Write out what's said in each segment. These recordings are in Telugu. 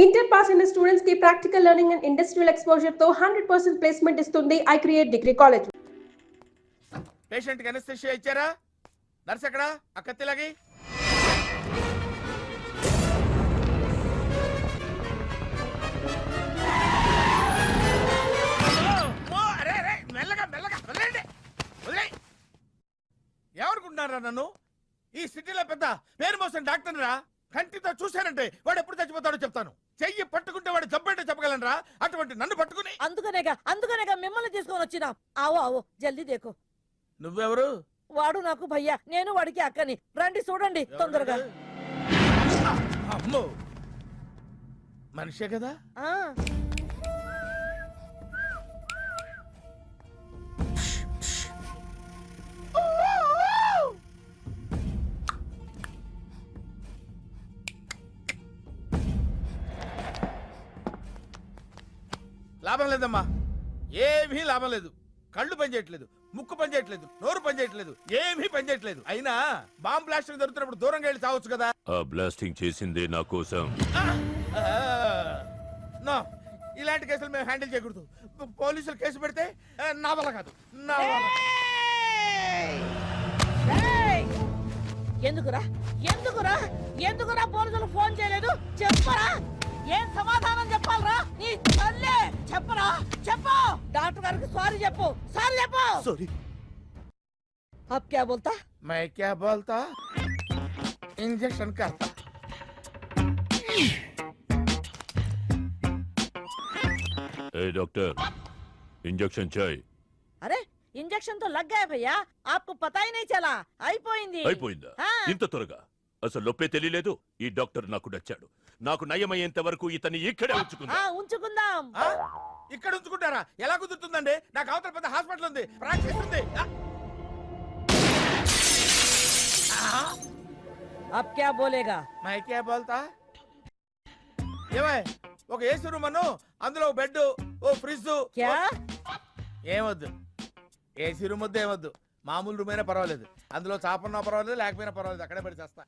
ఇంటర్ పాస్ అయిన స్టూడెంట్స్ కి practical learning and industrial exposure తో 100% ప్లేస్మెంట్ ఇస్తుంది I create degree college. Patient కి అనస్థిషియా ఇచ్చారా? నర్స్ ఎక్కడ? ఆ కత్తిలాగి. ఎవరుకుంటున్నారా నన్ను? ఈ సిటీలో పెద్ద పేరు మోసం డాక్టర్ రా. కంటితో చూశానంటే వాడు ఎప్పుడు చచ్చిపోతాడో చెప్తాను. చెయ్యి పట్టుకుంటే వాడు చంపేంటే చెప్పగలనరా? అటువంటి నన్ను పట్టుకుని అందుకనేగా మిమ్మల్ని తీసుకొని వచ్చినా. ఆవో ఆవో జల్దీ దేకో. నువ్వెవరు? వాడు నాకు భయ్యా, నేను వాడికి అక్కని. రండి చూడండి తొందరగా. అమ్మో, మనిషే కదా? లాభం లేదమ్మా, ఏమీ లాభం లేదు. కళ్ళు పనిచేయట్లేదు, ముక్కు పనిచేయట్లేదు, నోరు పనిచేయట్లేదు, ఏమీ పనిచేయట్లేదు. అయినా బాంబ్ బ్లాస్టింగ్ జరుగుతున్నప్పుడు దూరంగా వెళ్ళి చావచ్చు కదా. ఆ బ్లాస్టింగ్ చేసిందే నా కోసం. నో, ఇలాంటి కేసులు మేము హ్యాండిల్ చేయకూడదు. పోలీసులు కేసు పెడితే నా వల్ల కాదు, నా వల్ల. ఎందుకురా ఎందుకురా ఎందుకురా పోలీసులు ఫోన్ చేయలేదు? చెప్పరా, ఏం సమాధానం చెప్పాలరా? నీ తల్లే చెప్పరా, చెప్పు. డాక్టర్ గారికి సారీ చెప్పు, సారీ చెప్పు. సారీ. అబ్ క్యా బోల్తా? मैं क्या बोलता? इंजेक्शन करता. ए डॉक्टर, इंजेक्शन चाहिए. అరే ఇంజెక్షన్ తో లగ్ గయా భయ్యా, आपको पता ही नहीं चला. అయిపోయింది. అయిపోయిందా? ఇంత త్వరగా? అసలు నొప్పే తెలియలేదు. ఈ డాక్టర్ నాకు నచ్చాడు. నాకు నయమయ్యేంత వరకు ఇతన్ని ఇక్కడే ఉంచుకుందాం. ఇక్కడ ఉంచుకుంటారా? ఎలా కుదురుతుందండి? నాకు అవతల పెద్ద హాస్పిటల్ ఉంది, ప్రాక్టీస్ ఉంది. अब क्या बोलेगा? मैं क्या बोलता? ఏమై, ఒక ఏసీ రూమ్ అను, అందులో బెడ్, ఓ ఫ్రిడ్జ్. क्या? ఏమొద్దు, ఏసీ రూమ్ వద్దు, ఏమొద్దు. మామూలు రూమ్ అయినా పర్వాలేదు, అందులో చాపన్నా పర్వాలేదు, లేకపోయినా పర్వాలేదు, అక్కడే పడి చేస్తా.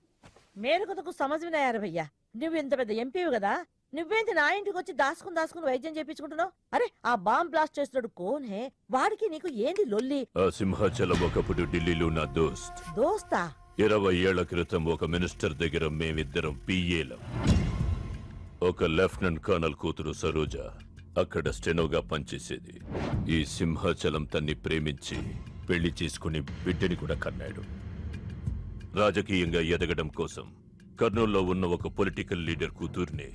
మేరకు తకు సమజ్ మీ నయ్యారు భయ్యా. నువ్వు ఇంత పెద్ద ఎంపీవి కదా, నువ్వేంటి నా ఇంటికి వచ్చి దాసుకుని వైద్యం చేయించుకుంటున్నావు? అరే ఆ బాంబ్ బ్లాస్ట్ చేస్తున్నాడు కోన్ హే? వాడికి నీకు ఏంది లొల్లి? ఆ సింహాచలం ఒకప్పుడు ఢిల్లీలో నా దోస్త్. దోస్తా? 20 ఏళ్ల క్రితం ఒక మినిస్టర్ దగ్గర మేమిద్దరం పిఏలం. ఒక లెఫ్టినెంట్ కర్నల్ కూతురు సరోజ అక్కడ స్టెనోగా పనిచేసేది. ఈ సింహాచలం తన్ని ప్రేమించి పెళ్లి చేసుకుని బిడ్డని కూడా కన్నాడు. రాజకీయంగా ఎదగడం కోసం కర్నూల్లో ఉన్న ఒక పొలిటికల్ లీడర్ కూతుర్ని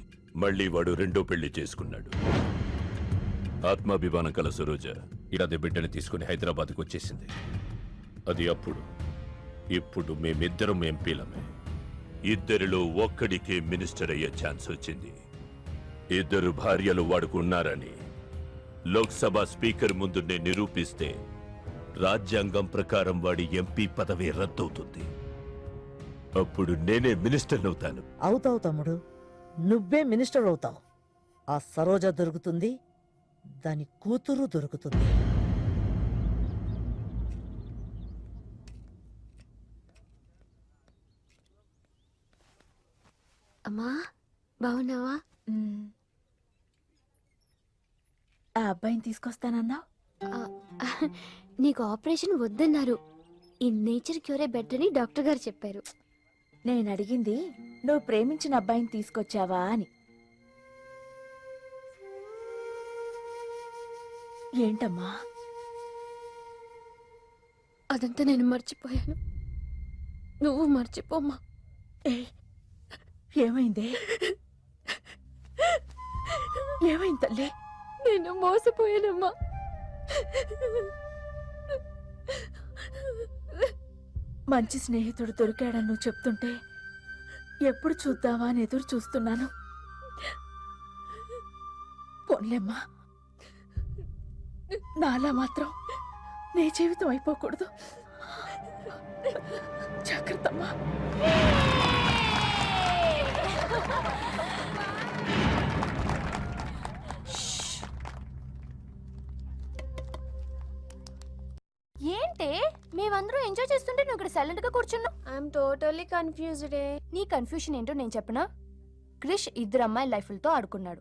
మళ్లీ వాడు రెండో పెళ్లి చేసుకున్నాడు. ఆత్మాభిమానం కల సరోజ ఇలాదే బిడ్డని తీసుకుని హైదరాబాద్కు వచ్చేసింది. అది అప్పుడు. ఇప్పుడు మేమిద్దరం ఎంపీలమే. ఇద్దరిలో ఒక్కడికే మినిస్టర్ అయ్యే ఛాన్స్ వచ్చింది. ఇద్దరు భార్యలు వాడుకున్నారని లోక్సభ స్పీకర్ ముందు నేను నిరూపిస్తే రాజ్యాంగం ప్రకారం వాడి ఎంపీ పదవి రద్దవుతుంది. అప్పుడు నేనే మినిస్టర్ అవుతాను. అవుతావు తమ్ముడు, నువ్వే మినిస్టర్ అవుతావు. ఆ సరోజ దొరుకుతుంది, దాని కూతురు దొరుకుతుంది. అమ్మా బాగున్నావా? ఆ అబ్బాయిని తీసుకొస్తానన్నావు. నీకు ఆపరేషన్ వద్దన్నారు. ఈ నేచర్ క్యూరే బెటర్ అని డాక్టర్ గారు చెప్పారు. నేను అడిగింది నువ్వు ప్రేమించిన అబ్బాయిని తీసుకొచ్చావా అని. ఏంటమ్మా? అదంతా నేను మర్చిపోయాను, నువ్వు మర్చిపోమ్మా. ఏమైందే? ఏమైంది తల్లి? నేను మోసపోయానమ్మా. మంచి స్నేహితుడు దొరికాడని నువ్వు చెప్తుంటే ఎప్పుడు చూద్దామా అని ఎదురు చూస్తున్నాను. పోన్లేమ్మా, నాలా మాత్రం నీ జీవితం అయిపోకూడదు. జాగ్రత్తమ్మా. ఏంటే మేమందరం ఎంజాయ్ చేస్తుంటే నువ్వు ఇక్కడ సైలెంట్ గా కూర్చున్నావు? I'm totally confused. నీ కన్ఫ్యూషన్ ఏంటో నేను చెప్పనా? క్రిష్ ఇద్దరు అమ్మాయి లైఫ్లతో ఆడుకున్నాడు.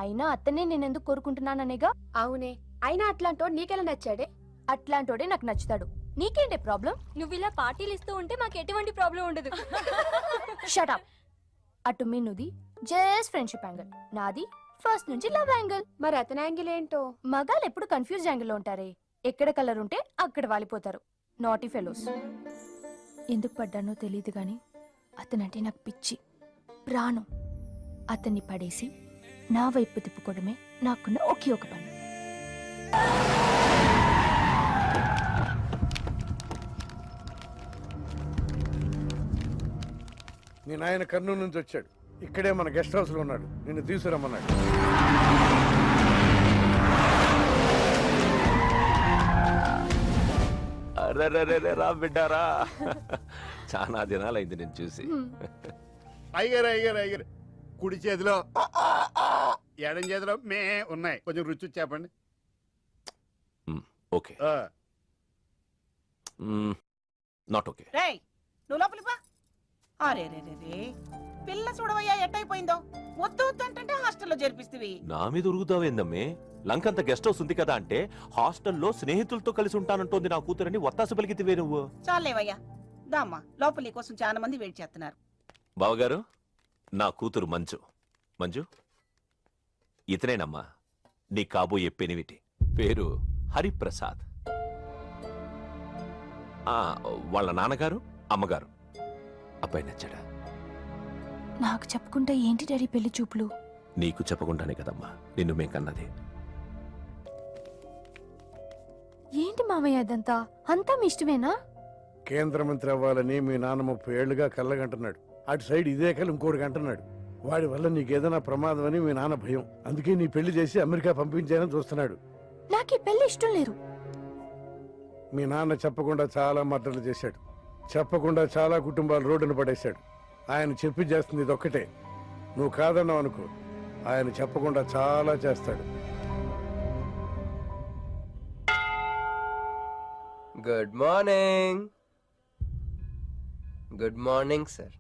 అయినా అతనే నేనెందుకు కోరుకుంటున్నాననేగా. అవునే, అయినా అట్లాంటోడు నీకెలా నచ్చాడే? అట్లాంటోడే నాకు నచ్చుతాడు. నీకేంటే ప్రాబ్లం? నువ్వు ఇలా పార్టీలు ఇస్తూ ఉంటే మాకు ఎటువంటి ప్రాబ్లం ఉండదు. షటప్. అటు మీనుది జస్ట్ ఫ్రెండ్షిప్ యాంగిల్, నాది ఫస్ట్ నుంచి లవ్ యాంగిల్. మరి అతని యాంగిల్ ఏంటో? మగాళ్ళు ఎప్పుడు కన్ఫ్యూజ్ యాంగిల్లో ఉంటారే. ఎక్కడ కలర్ ఉంటే అక్కడ వాలిపోతారు. Naughty fellows. ఎందుకు పడ్డానో తెలియదు గాని అతనంటే నాకు పిచ్చి, ప్రాణం. అతన్ని పడేసి నా వైపు తిప్పుకోవడమే నాకున్న ఒకే ఒక పని. మీ నాయన కర్నూలు నుంచి వచ్చాడు. ఇక్కడే మన గెస్ట్ హౌస్ లో ఉన్నాడు. నిన్ను తీసుకురమ్మన్నాడు. అరెరెరెరె, రా బిడ్డారా. చాలా దినాలైంది నేను చూసి. అయ్యారు అయ్యారు అయ్యారు. కుడి చేతిలో ఎడం చేతిలో మే ఉన్నాయి. కొంచెం రుచి చెప్పండి. Okay, not okay. రేయ్ నువ్వు లోపలికి పా. అరే రే రే రే, పిల్ల చూడవయ్యా ఎట్టయిపోయిందో. వద్దు వద్దు అంటే హాస్టల్లో చేర్పిస్తేవి. నా మీద ఉరుగుతావేందమ్మే? లంకంత గెస్ట్ హౌస్ ఉంది కదా అంటే హాస్టల్లో స్నేహితులతో కలిసి ఉంటానంటోంది నా కూతురని ఒత్తాసు పలికితివే నువ్వు. చాలేవయ్యా, దామ్మా లోపలి కోసం చాలా మంది వెయిట్ చేస్తున్నారు. బావగారు, నా కూతురు మంజు. మంజు, ఇతనేనమ్మా నీ కాబోయే పెనివిటి. పేరు హరిప్రసాద్. వాళ్ళ నాన్నగారు అమ్మగారు. అబ్బాయి నచ్చాడా? నాకు చెప్పుకుంటే ఏంటి డాడీ పెళ్లి చూపులు? నీకు చెప్పకుండానే కదమ్మా నిన్ను మేం కన్నది. ఏంటి మామయ్య అదంతా? అంతా మీ ఇష్టమేనా? కేంద్ర మంత్రి అవ్వాలని మీ నాన్న 30 ఏళ్లుగా కళ్ళగంటున్నాడు. అటు సైడ్ ఇదే కళ్ళు ఇంకోటి అంటున్నాడు. వాడి వల్ల నీకేదైనా ప్రమాదం అని మీ నాన్న భయం. అందుకే నీ పెళ్లి చేసి అమెరికా పంపించాలని చూస్తున్నాడు. నాకు ఈ పెళ్లి ఇష్టం లేదు. మీ నాన్న చెప్పకుండా చాలా మర్డర్లు చేశాడు. చెప్పకుండా చాలా కుటుంబాలు రోడ్డున పడేశాడు. ఆయన చెప్పి చేస్తుంది ఇదొక్కటే. నువ్వు కాదన్నావు అనుకో, ఆయన చెప్పకుండా చాలా చేస్తాడు. Good morning. Good morning sir.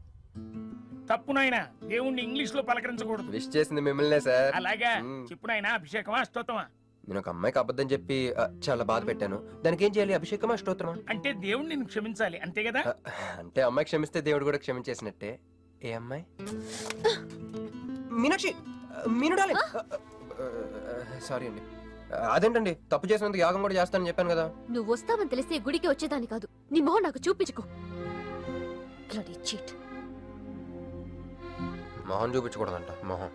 తప్పు నాయనా, దేవుణ్ణి ఇంగ్లీష్ లో పలకరించకూడదు. విష్ చేసింది మిమ్మల్నే సార్. అలాగా చెప్పు నాయనా. అభిషేకమా స్తోత్రమా? నేను ఒక అమ్మాయికి అబద్ధం చెప్పి చాలా బాధ పెట్టాను. దానికి ఏం చేయాలి? అభిషేకమా స్తోత్రమా? అంటే దేవుణ్ణి నిన్ను క్షమించాలి అంతే కదా? అంటే అమ్మాయి క్షమిస్తే దేవుడు కూడా క్షమించేసినట్టే. ఏ అమ్మాయి? మీనాక్షి, మీను డార్లింగ్. సారీ అండి. అదేంటండి, తప్పు చేసినందుకు యాగం కూడా చేస్తానని చెప్పాను కదా. నువ్వు వస్తావని తెలిస్తే గుడికి వచ్చేదాన్ని కాదు. నీ మొహం నాకు చూపించుకో. Bloody cheat. మొహం చూపించకూడదంట. మొహం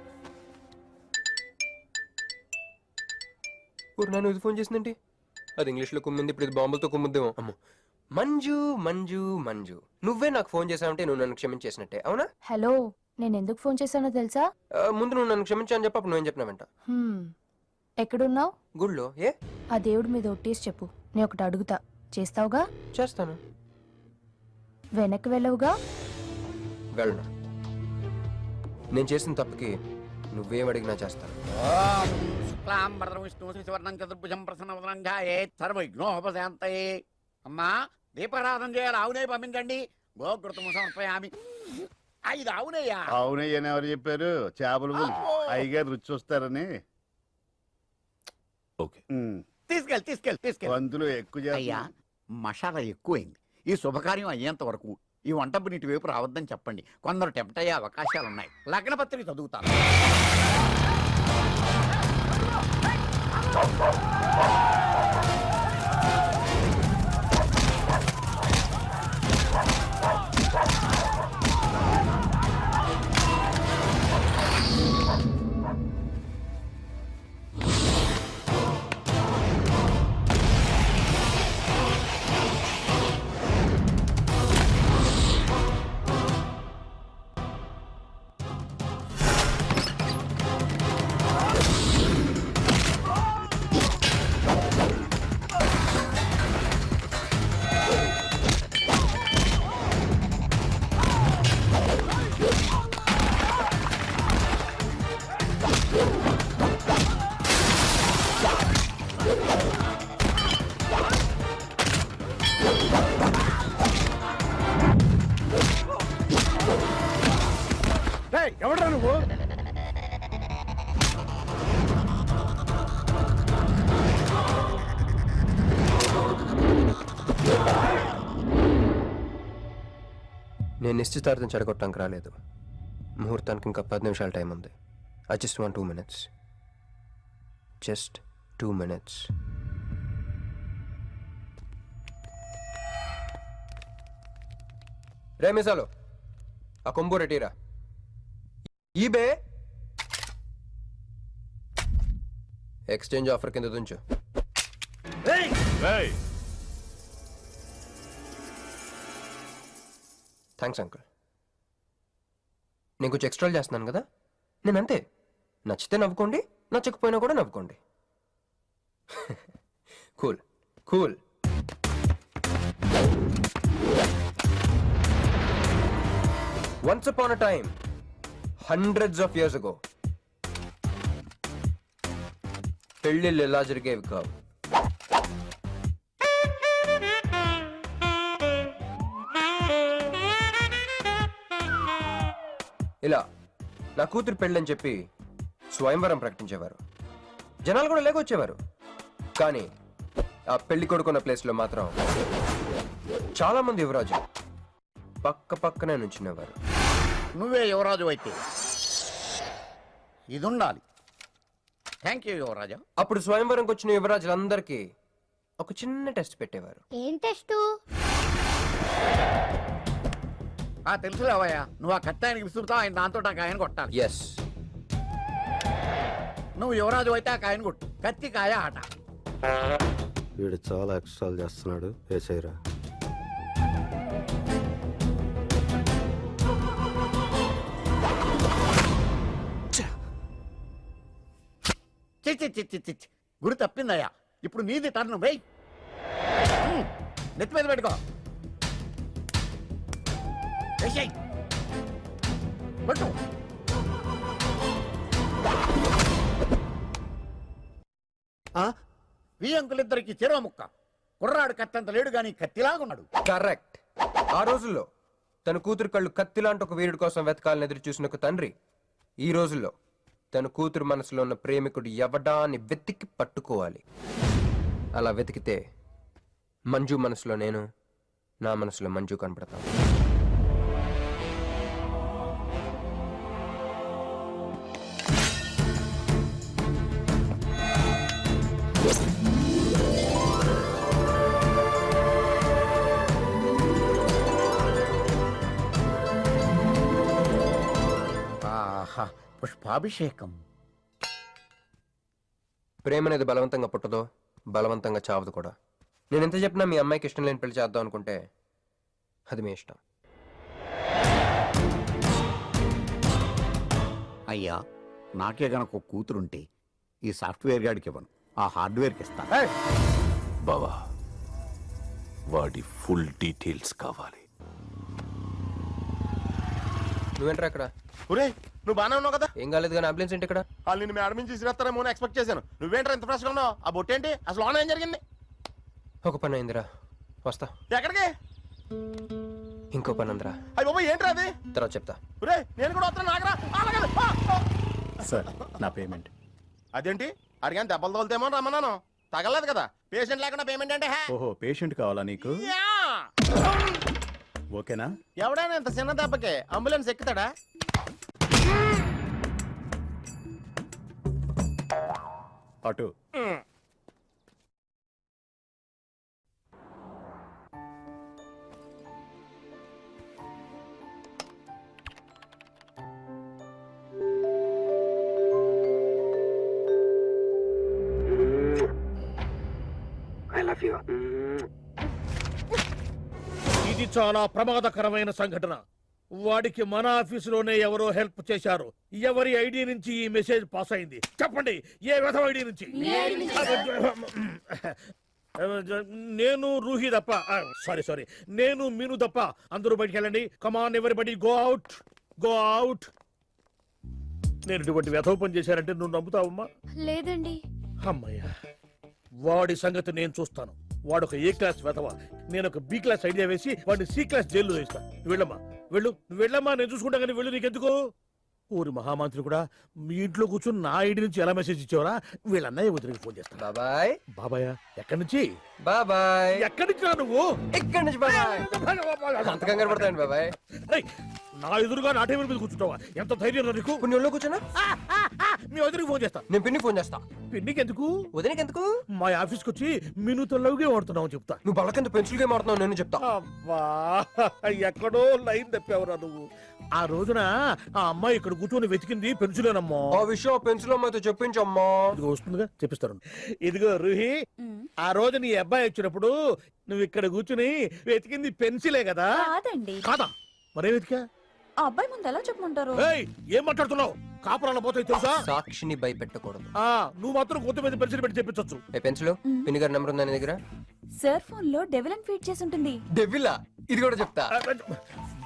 నన్ను ఇది ఫోన్ చేసిందండి. అది ఇంగ్లీష్లో కుమ్మింది, ఇప్పుడు ఇది బాంబులతో కుమ్ముద్దేమో. అమ్మో. మంజు మంజు మంజు, నువ్వే నాకు ఫోన్ చేసావంటే నువ్వు నన్ను క్షమించేసినట్టే, అవునా? హలో, నేను ఎందుకు ఫోన్ చేశానో తెలుసా? ముందు నువ్వు నన్ను క్షమించాను చెప్పు, అప్పుడు నువ్వేం చెప్పినావంట. ఎక్కడున్నావు? గుళ్ళో. ఏ? ఆ దేవుడి మీద ఒట్టేసి చెప్పు, నేను ఒకటి అడుగుతా, చేస్తావుగా? చేస్తాను. వెనక్కి వెళ్ళవుగా? వెళ్ళను. నేను చేసిన తప్పుకి నువ్వేం అడిగినా చేస్తాను. అమ్మా దీపారాధన చేయాలి. ఆవునే పంపించండి. గోకృతము సమర్పయామి. 5 ఆవునయ్యా. ఆవునయ్యని ఎవరు చెప్పారు? చేపలు అయ్యగారు రుచి చూస్తారని. ఓకే, తీసుకెళ్ళి వంతులు ఎక్కువ. అయ్యా మసాలా ఎక్కువైంది. ఈ శుభకార్యం అయ్యేంత వరకు ఈ వంట నీటి వైపు రావద్దని చెప్పండి. కొందరు టెంప్ట్ అయ్యే అవకాశాలు ఉన్నాయి. లగ్న పత్రిక చదువుతాను. నేను నిశ్చితార్థం చెడగొట్టడానికి రాలేదు. ముహూర్తానికి ఇంకా 10 నిమిషాల టైం ఉంది. I just want 2 minutes. Just 2 minutes. రే మిసాలో ఆ కొంబు రెటీరా. ఈబే ఎక్స్చేంజ్ ఆఫర్ కింద తుంచు. Thanks uncle. నేను కొంచెం ఎక్స్ట్రా చేస్తున్నాను కదా, నేను అంతే. నచ్చితే నవ్వుకోండి, నచ్చకపోయినా కూడా నవ్వుకోండి. Cool cool. Once upon a time, hundreds of years ago, పెళ్ళిళ్ళు ఎలా జరిగేవి కావు. ఇలా నా కూతురు పెళ్ళని చెప్పి స్వయంవరం ప్రకటించేవారు. జనాలు కూడా లేకొచ్చేవారు. కానీ ఆ పెళ్లి కొడుకున్న ప్లేస్లో మాత్రం చాలా మంది యువరాజు పక్క పక్కనే నుంచునేవారు. నువ్వే యువరాజు అయితే ఇది ఉండాలి. థ్యాంక్ యూ యువరాజా. అప్పుడు స్వయంవరంకి వచ్చిన యువరాజులందరికీ ఒక చిన్న టెస్ట్ పెట్టేవారు. ఏం టెస్ట్? తెలుసులేవయ్యా, నువ్వు ఆ కత్తాయనికి విసురుతావు, ఆయన దాంతో ఆ కాయను కొట్టాలి. ఎస్. నువ్వు యువరాజు అయితే ఆ కాయను కొట్టు. కత్తి కాయ ఆట. వీడు చాలా ఎక్స్ట్రాలు చేస్తున్నాడు. ఏసైరా. చిచ్చి గురి తప్పిందయ్యా. ఇప్పుడు నీది టర్న్. వెయ్యి నెత్తి మీద పెట్టుకో. వేసేయ్. పట్టు. ఈ అంకులిద్దరికి చెరవ ముక్క. కుర్రాడు కత్తంత లేడు గాని కత్తిలాగున్నాడు. కరెక్ట్. ఆ రోజుల్లో తన కూతురు కళ్ళు కత్తిలాంటి ఒక వీరుడి కోసం వెతకాలని ఎదురు చూసిన ఒక తండ్రి ఈ రోజుల్లో తన కూతురు మనసులో ఉన్న ప్రేమికుడు ఎవడా అని వెతికి పట్టుకోవాలి. అలా వెతికితే మంజు మనసులో నేను, నా మనసులో మంజు కనపడతాను. పుష్పాభిషేకం. ప్రేమ అనేది బలవంతంగా పుట్టదో, బలవంతంగా చావదు కూడా. నేను ఎంత చెప్పినా మీ అమ్మాయికి ఇష్టం లేని పెళ్లి చేద్దాం అనుకుంటే అది మీ ఇష్టం. అయ్యా, నాకే గనక ఒక కూతురుంటే ఈ సాఫ్ట్వేర్ గాడికి ఇవ్వను, ఆ హార్డ్వేర్కి ఇస్తాను. బావా, వాడి ఫుల్ డీటెయిల్స్ కావాలి. నువ్వేంట్రా అక్కడ? ఒరే, నువ్వు బానే ఉన్నావు కదా? ఏం కాలేదు కానీ అంబులెన్స్ ఏంటి ఇక్కడ? వాళ్ళు నిన్ను మేడం నుంచి తీసుకురాస్తారేమో అని ఎక్స్పెక్ట్ చేశాను. నువ్వేంట్రా ఇంత ఫ్రెష్గా ఉన్నావు? ఆ బొట్టేంటి? అసలు ఆన్ ఏం జరిగింది? ఒక పని అయిందిరా, వస్తా. ఎక్కడికి? ఇంకో పని ఉందిరా. అయ్యి బాబా, ఏంట్రా అది? తర్వాత చెప్తా. ఒరే, నేను కూడా వస్తాను. నాగరా సార్, నా పేమెంట్. అదేంటి? అడిగాను దెబ్బలు తోలుతేమో రమ్మన్నాను. తగలేదు కదా. పేషెంట్ లేకుండా పేమెంట్ అంటే? ఓహో, పేషెంట్ కావాలా నీకు? ఓకేనా? ఎవడైనా ఇంత చిన్న దెబ్బకి అంబులెన్స్ ఎక్కుతాడా? అటు. ఇది చాలా ప్రమాదకరమైన సంఘటన. వాడికి మన ఆఫీసులోనే ఎవరో హెల్ప్ చేశారు. ఎవరి ఐడి నుంచి ఈ మెసేజ్ పాస్ అయింది? చెప్పండి, ఏ విధం ఐడి నుంచి? నేను రూహి తప్ప, సారీ, నేను మీను తప్ప అందరూ బయటికి వెళ్ళండి. Come on everybody, go out, go out. నేను ఇటువంటి వ్యధవ పని చేశానంటే నువ్వు నమ్ముతావమ్మా? లేదండి. అమ్మయ్యా, వాడి సంగతి నేను చూస్తాను. వాడు ఒక ఏ క్లాస్ వెధవ, నేను ఒక బి క్లాస్ ఐడియా వేసి వాడిని సి క్లాస్ జైల్లో వేస్తాను. నువ్వు వెళ్ళమ్మా, వెళ్ళు, నువ్వు వెళ్ళమ్మా, నేను చూసుకుంటా. కానీ వెళ్ళు, నీకెందుకు? ఊరి మహామంత్రి కూడా మీ ఇంట్లో కూర్చొని నా ఐడి నుంచి ఎలా మెసేజ్ ఇచ్చేవరా? వీళ్ళ అన్నయ్య వదిలికి ఫోన్ చేస్తా. బాబాయ్ బాబాయ్ ఎక్కడి నుంచి? బాబాయ్ ఎక్కడి నుంచి రా నువ్వు? ఇక్కడి నుంచి బాబాయ్. అంత కంగారు పడతాయండి బాబాయ్. రేయ్, నా ఎదురుగా నా టేబుల్ మీద కూర్చుంటావా? ఎంత ధైర్యం రా నీకు? ఇప్పుడు నువ్వు కూర్చున్నా మీ వదిలికి ఫోన్ చేస్తా. నేను పిన్ని ఫోన్ చేస్తా. పిన్నికి ఎందుకు? వదినకి ఎందుకు? మా ఆఫీస్కి వచ్చి మీనుతో లవ్గా వాడుతున్నావు చెప్తా. నువ్వు బళ్ళ కింద పెన్సిల్ గేమ్ ఆడుతున్నావు, నేను చెప్తా. అబ్బా, ఎక్కడో లైన్ తప్పావురా నువ్వు. ఆ రోజున ఆ అమ్మాయి ఇక్కడ కూర్చొని వెతికింది పెన్సిలేనమ్మా. ఆ విషయం ఆ పెన్సిల్ అమ్మాయితో చెప్పించమ్మా. ఇదిగో వస్తుందిగా, చెప్పిస్తాను. ఇదిగో రూహి, ఆ రోజు నీ అబ్బాయి వచ్చినప్పుడు నువ్వు ఇక్కడ కూర్చుని వెతికింది పెన్సిలే కదా? కాదండి. కాదా? మరే వెతికా? ఆ అబ్బాయి ముందు ఎలా చెప్పమంటారు? ఏయ్, ఏం మాట్లాడుతున్నావు? కాపురాల పోతాయి తెలుసా? సాక్షిని భయపెట్టకూడదు. నువ్వు మాత్రం కొత్త మీద పెన్సిల్ పెట్టి చెప్పించొచ్చు. ఏ పెన్సిల్? పిన్ని గారి నెంబర్ ఉందా నీ దగ్గర? సార్ ఫోన్ లో డెవిల్ అని ఫీడ్ చేసి ఉంటుంది. డెవిలా? ఇది కూడా చెప్తా.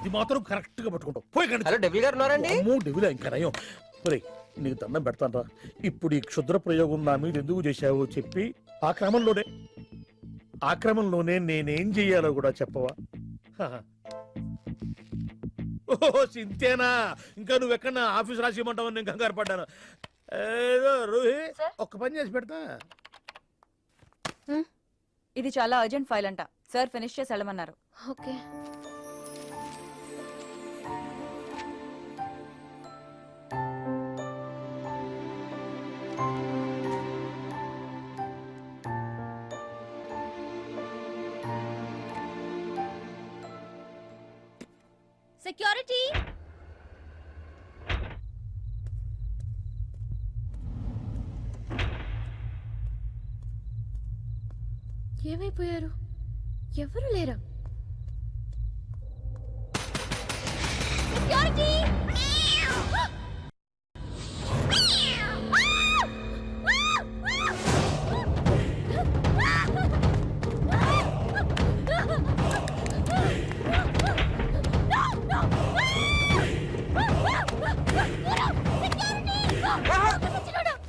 ఇది మాత్రం కరెక్ట్ గా పట్టుకుంటావు. పోయి కండి. హలో డెవిల్ గారు ఉన్నారండి? డెవిల్ ఇంకా నయం. ఒరేయ్, నీకు దండం పెడతానరా. ఇప్పుడు ఈ క్షుద్ర ప్రయోగం నా మీద ఎందుకు చేశావో చెప్పి ఆ క్రమంలోనే నేనేం చెయ్యాలో కూడా చెప్పవా? ఓహో, సింతేనా? ఇంకా నువ్వెక్కడ ఆఫీస్ రాసి ఇవ్వమంటావని నేను కంగారు పడ్డాను. ఏదో రూహి, ఒక్క పని చేసి పెడతా. ఇది చాలా అర్జెంట్ ఫైల్ అంట. సార్ ఫినిష్ చేసి వెళ్ళమన్నారు. ఓకే. సెక్యూరిటీ. ఏమైపోయారు? ఎవరు లేరా? సెక్యూరిటీ.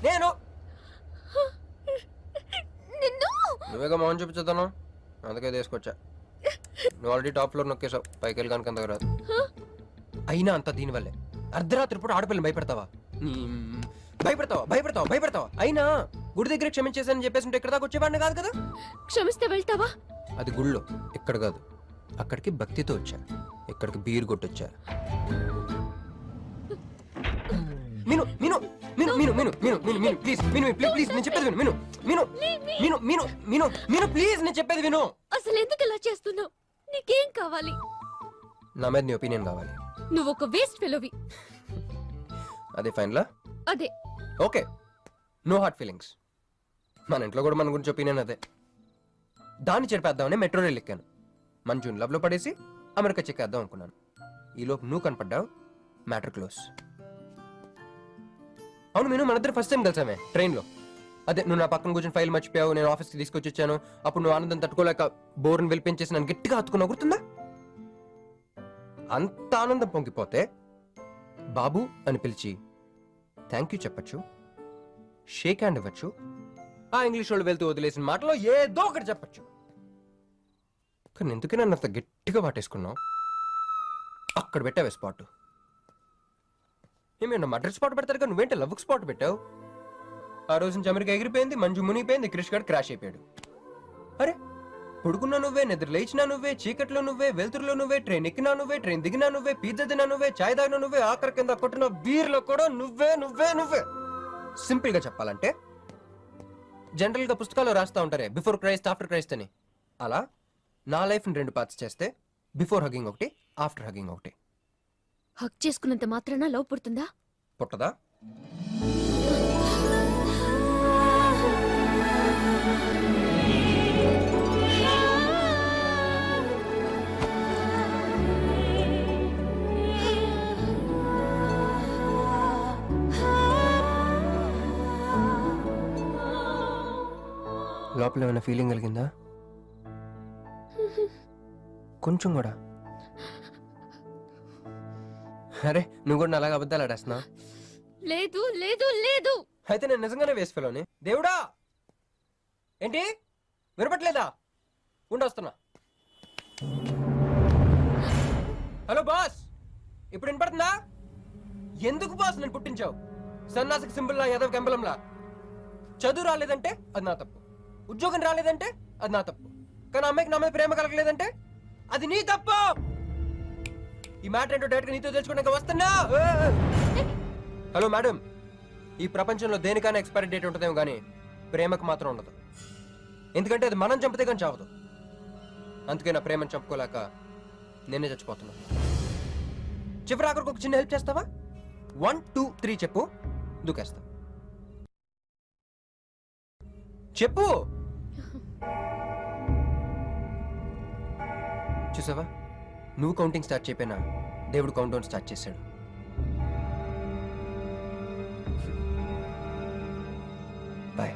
నేను నిన్ను నువ్వేగా మోహన్ చూపించుతాను, అందుకే తీసుకొచ్చా. నువ్వు ఆల్రెడీ టాప్ ఫ్లోర్ నొక్కేసావు, పైకి వెళ్ళి కనుక అంతకు రాదు. అయినా అంత దీనివల్లే అర్ధరాత్రి పూట ఆడపిల్లని భయపెడతావా? భయపెడతావా? అయినా గుడి దగ్గర క్షమించేసానని చెప్పేసి ఉంటే ఇక్కడ దాకా వచ్చేవాడిని కాదు కదా. క్షమిస్తే వెళ్తావా? అది గుళ్ళో, ఇక్కడ కాదు. అక్కడికి భక్తితో వచ్చా, ఇక్కడికి బీర్ కొట్టొచ్చా. మీను మీను మీను మీను మీను మీను మీను మీను ప్లీజ్ మీను ప్లీజ్ నేను చెప్పేది విను. మీను మీను మీను మీను మీను మీను ప్లీజ్ నేను చెప్పేది విను. అసలు ఎందుకు ఇలా చేస్తున్నావు? నీకేం కావాలి? నా మీద నీ ఒపీనియన్ కావాలి. నువ్వు ఒక వేస్ట్ ఫెలోవి. అదే ఫైన్లా? అదే. Okay, no heart feelings. మన ఇంట్లో కూడా మన గురించి ఒపీనియన్ అదే. దాన్ని చెరిపేద్దామని మెట్రో రైల్ ఎక్కాను. మంజుని లవ్లో పడేసి అమెరికా చెక్కేద్దాం అనుకున్నాను. ఈలోపు నువ్వు కనపడ్డావు, మ్యాటర్ క్లోజ్. అవును నేను మన ఇద్దరు ఫస్ట్ టైం కలిసామే ట్రైన్లో. అదే నువ్వు నా పక్కన కూర్చొని ఫైల్ మర్చిపోయావు, నేను ఆఫీస్కి తీసుకొచ్చి వచ్చాను. అప్పుడు నువ్వు ఆనందం తట్టుకోలేక బోర్ని వెళ్ళిపించేసి నన్ను గట్టిగా హత్తుకున్నావు, గుర్తుందా? అంత ఆనందం పొంగిపోతే బాబు అని పిలిచి థ్యాంక్ యూ చెప్పచ్చు, షేక్ హ్యాండ్ ఇవ్వచ్చు, ఆ ఇంగ్లీష్ వాళ్ళు వెళ్తూ వదిలేసిన మాటలో ఏదో ఒకటి చెప్పచ్చు. కానీ ఎందుకే నన్ను అంత గట్టిగా వాటేసుకున్నావు? అక్కడ పెట్టావే స్పాట్. ఏమైనా మర్డర్ స్పాట్ పెడతారు కానీ నువ్వేంటి లవ్కి స్పాట్ పెట్టావు? ఆ రోజు నుంచి అమెరికా ఎగిరిపోయింది, మంజు మునిగిపోయింది, క్రిష్ గారు క్రాష్ అయిపోయాడు. అరే పడుకున్నా నువ్వే, నిద్ర లేచినా నువ్వే, చీకట్లో నువ్వే, వెలుతురులో నువ్వే, ట్రైన్ ఎక్కినా నువ్వే, ట్రైన్ దిగినా నువ్వే, పిజ్జా తినా నువ్వే, చాయ్ తాగినా నువ్వే, ఆఖరి కింద కొట్టిన బీర్లో కూడా నువ్వే నువ్వే నువ్వే. సింపుల్ గా చెప్పాలంటే జనరల్ గా పుస్తకాల్లో రాస్తా ఉంటారే బిఫోర్ క్రైస్ట్ ఆఫ్టర్ క్రైస్ట్ అని, అలా నా లైఫ్ ని 2 పార్ట్స్ చేస్తే బిఫోర్ హగింగ్ ఒకటి, ఆఫ్టర్ హగింగ్ ఒకటి. హక్ చేసుకున్నంత మాత్రాన లవ్ పుడుతుందా? పుట్టదా? లోపల ఏమైనా ఫీలింగ్ కలిగిందా? కొంచెం కూడా? అరే నువ్వు కూడా అలాగే అబద్ధాలు ఆడేస్తున్నావు. లేదు లేదు లేదు. అయితే నేను నిజంగానే వేస్ట్ ఫెలోని. దేవుడా, ఏంటి వినపట్లేదా? ఉండొస్తున్నా. హలో బాస్, ఇప్పుడు వినపడుతుందా? ఎందుకు బాస్ నన్ను పుట్టించావు? సన్నాసికి సింబల్లా యాదవ్ గంబలంలా. చదువు రాలేదంటే అది నా తప్పు, ఉద్యోగం రాలేదంటే అది నా తప్పు, కానీ అమ్మాయికి నా మీద ప్రేమ కలగలేదంటే అది నీ తప్పు. ఈ మ్యాటర్ ఏంటో డైరెక్ట్గా నీతో తెలుసుకోవడానికి వస్తున్నా. హలో మేడం, ఈ ప్రపంచంలో దేనికైనా ఎక్స్పైరీ డేట్ ఉంటుందేమో కానీ ప్రేమకు మాత్రం ఉండదు. ఎందుకంటే అది మనం చంపితే కానీ చావదు. అందుకే నా ప్రేమను చంపుకోలేక నేనే చచ్చిపోతున్నా. చివరి ఆఖరికి ఒక చిన్న హెల్ప్ చేస్తావా? 1 2 3 చెప్పు, దూకేస్తా. చెప్పు. చూసావా, నువ్వు కౌంటింగ్ స్టార్ట్ చెప్పినా దేవుడు కౌంట్ డౌన్ స్టార్ట్ చేశాడు. బాయ్.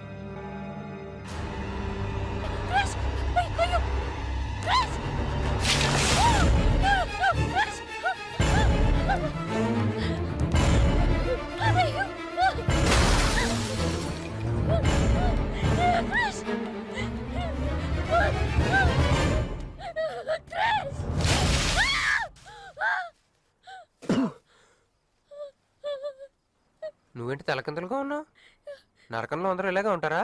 నువ్వేంటి తలకిందులుగా ఉన్నావు? నరకంలో అందరూ ఇలాగే ఉంటారా?